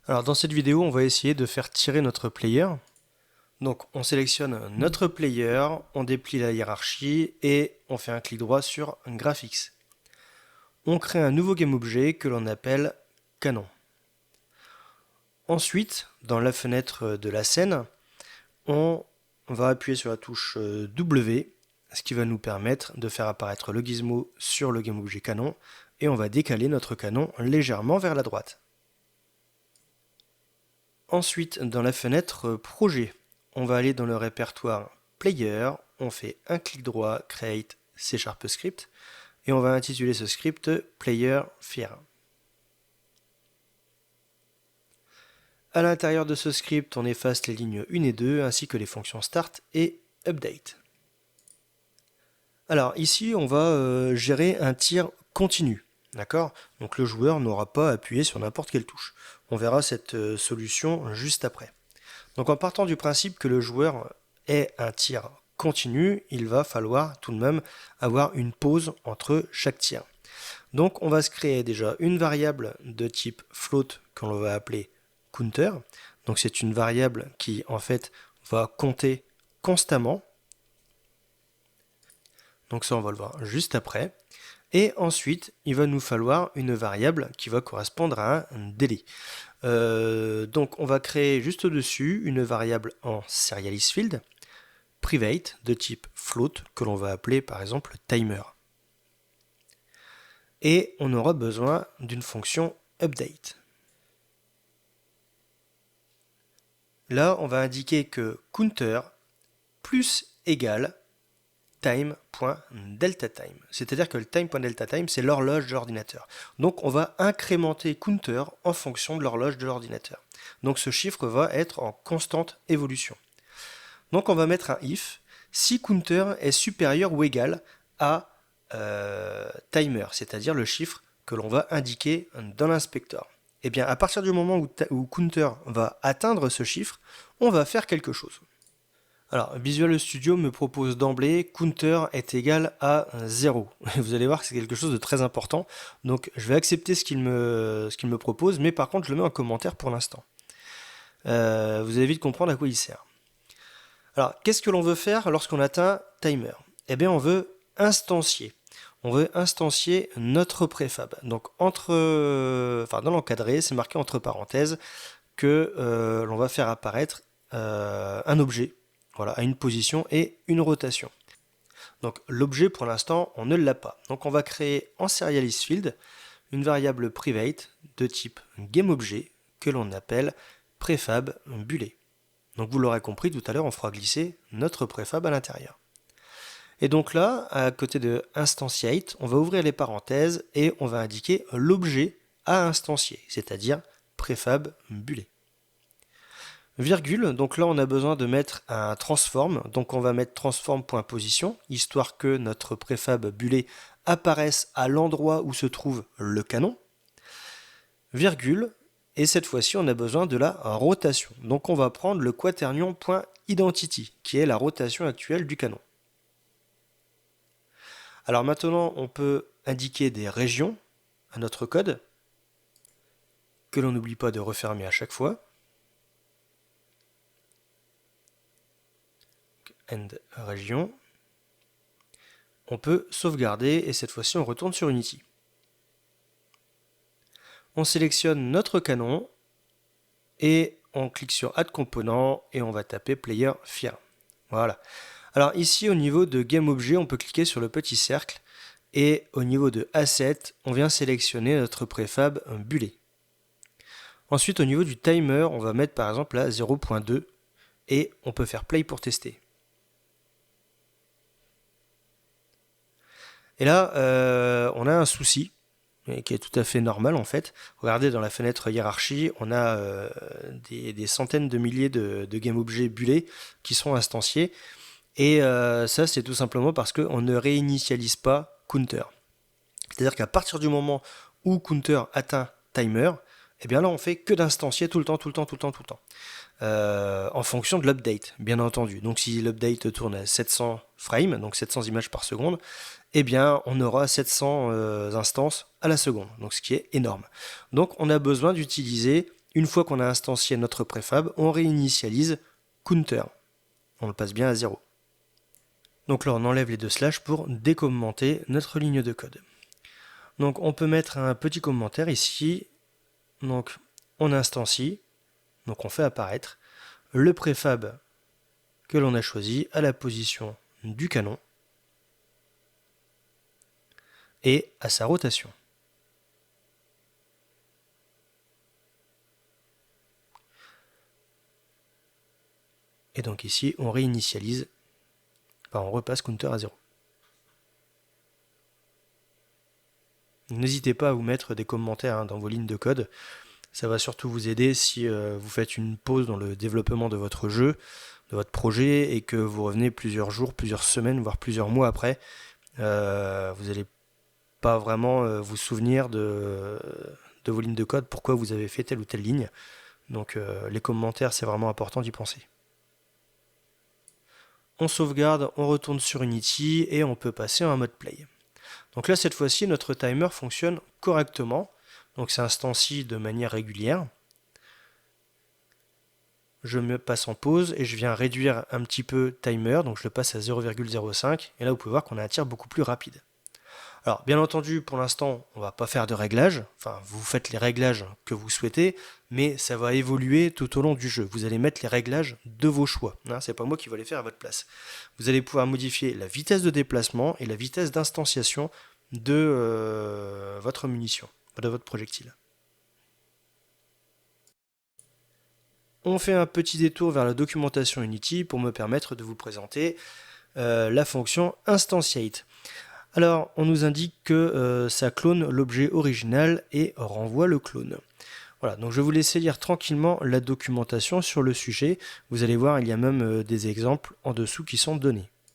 Alors dans cette vidéo, on va essayer de faire tirer notre player. Donc on sélectionne notre player, on déplie la hiérarchie et on fait un clic droit sur Graphics. On crée un nouveau GameObjet que l'on appelle Canon. Ensuite, dans la fenêtre de la scène, on va appuyer sur la touche W, ce qui va nous permettre de faire apparaître le gizmo sur le GameObjet Canon, et on va décaler notre canon légèrement vers la droite. Ensuite, dans la fenêtre Projet, on va aller dans le répertoire Player, on fait un clic droit, Create C# Script, et on va intituler ce script Player Fear. À l'intérieur de ce script, on efface les lignes 1 et 2, ainsi que les fonctions Start et Update. Alors ici, on va gérer un tir continu. D'accord ? Donc le joueur n'aura pas à appuyer sur n'importe quelle touche. On verra cette solution juste après. Donc en partant du principe que le joueur ait un tir continu, il va falloir tout de même avoir une pause entre chaque tir. Donc on va se créer déjà une variable de type float que l'on va appeler counter. Donc c'est une variable qui en fait va compter constamment. Donc ça on va le voir juste après. Et ensuite, il va nous falloir une variable qui va correspondre à un délai. Donc on va créer juste au-dessus une variable en serialistField, private de type float, que l'on va appeler par exemple timer. Et on aura besoin d'une fonction update. Là, on va indiquer que counter plus égale time.deltaTime. C'est-à-dire que le time.deltaTime, c'est l'horloge de l'ordinateur. Donc on va incrémenter counter en fonction de l'horloge de l'ordinateur. Donc ce chiffre va être en constante évolution. Donc on va mettre un if si counter est supérieur ou égal à timer, c'est-à-dire le chiffre que l'on va indiquer dans l'inspecteur. Et bien à partir du moment où counter va atteindre ce chiffre, on va faire quelque chose. Alors, Visual Studio me propose d'emblée counter est égal à 0. Vous allez voir que c'est quelque chose de très important. Donc, je vais accepter ce qu'il me propose, mais par contre, je le mets en commentaire pour l'instant. Vous allez vite comprendre à quoi il sert. Alors, qu'est-ce que l'on veut faire lorsqu'on atteint timer? Eh bien, on veut instancier. On veut instancier notre préfab. Donc, dans l'encadré, c'est marqué entre parenthèses que l'on va faire apparaître un objet. Voilà, à une position et une rotation. Donc l'objet pour l'instant on ne l'a pas. Donc on va créer en serialistField une variable private de type GameObjet que l'on appelle préfab bullet. Donc vous l'aurez compris, tout à l'heure on fera glisser notre préfab à l'intérieur. Et donc là, à côté de instantiate, on va ouvrir les parenthèses et on va indiquer l'objet à instancier, c'est-à-dire préfab bullet. Virgule, donc là on a besoin de mettre un transform, donc on va mettre transform.position, histoire que notre préfab bullet apparaisse à l'endroit où se trouve le canon. Virgule, et cette fois-ci on a besoin de la rotation, donc on va prendre le quaternion.identity, qui est la rotation actuelle du canon. Alors maintenant on peut indiquer des régions à notre code, que l'on n'oublie pas de refermer à chaque fois. End région. On peut sauvegarder et cette fois-ci on retourne sur Unity. On sélectionne notre canon et on clique sur Add Component et on va taper Player Fear. Voilà. Alors ici au niveau de GameObjet, on peut cliquer sur le petit cercle et au niveau de Asset, on vient sélectionner notre préfab bullet. Ensuite au niveau du timer, on va mettre par exemple à 0.2 et on peut faire Play pour tester. Et là, on a un souci, qui est tout à fait normal en fait. Regardez dans la fenêtre hiérarchie, on a des centaines de milliers de GameObjet bullet qui sont instanciés. Et ça, c'est tout simplement parce qu'on ne réinitialise pas counter. C'est-à-dire qu'à partir du moment où counter atteint timer, eh bien là, on fait que d'instancier tout le temps. En fonction de l'update, bien entendu. Donc si l'update tourne à 700 frames, donc 700 images par seconde, eh bien on aura 700 instances à la seconde, donc ce qui est énorme. Donc on a besoin d'utiliser une fois qu'on a instancié notre préfab, on réinitialise counter. On le passe bien à 0. Donc là, on enlève les deux slash pour décommenter notre ligne de code. Donc on peut mettre un petit commentaire ici. Donc on instancie, donc on fait apparaître le préfab que l'on a choisi à la position du canon et à sa rotation. Et donc ici, on réinitialise, on repasse counter à 0. N'hésitez pas à vous mettre des commentaires dans vos lignes de code. Ça va surtout vous aider si vous faites une pause dans le développement de votre jeu, de votre projet, et que vous revenez plusieurs jours, plusieurs semaines, voire plusieurs mois après. Vous n'allez pas vraiment vous souvenir de vos lignes de code, pourquoi vous avez fait telle ou telle ligne. Donc les commentaires, c'est vraiment important d'y penser. On sauvegarde, on retourne sur Unity et on peut passer en mode play. Donc là, cette fois-ci, notre timer fonctionne correctement. Donc c'est instancie de manière régulière. Je me passe en pause et je viens réduire un petit peu timer, donc je le passe à 0,05. Et là, vous pouvez voir qu'on a un tir beaucoup plus rapide. Alors, bien entendu, pour l'instant, on ne va pas faire de réglages. Enfin, vous faites les réglages que vous souhaitez, mais ça va évoluer tout au long du jeu. Vous allez mettre les réglages de vos choix. C'est pas moi qui vais les faire à votre place. Vous allez pouvoir modifier la vitesse de déplacement et la vitesse d'instanciation de votre munition, de votre projectile. On fait un petit détour vers la documentation Unity pour me permettre de vous présenter la fonction instantiate. Alors, on nous indique que ça clone l'objet original et renvoie le clone. Voilà, donc je vais vous laisser lire tranquillement la documentation sur le sujet. Vous allez voir, il y a même des exemples en dessous qui sont donnés.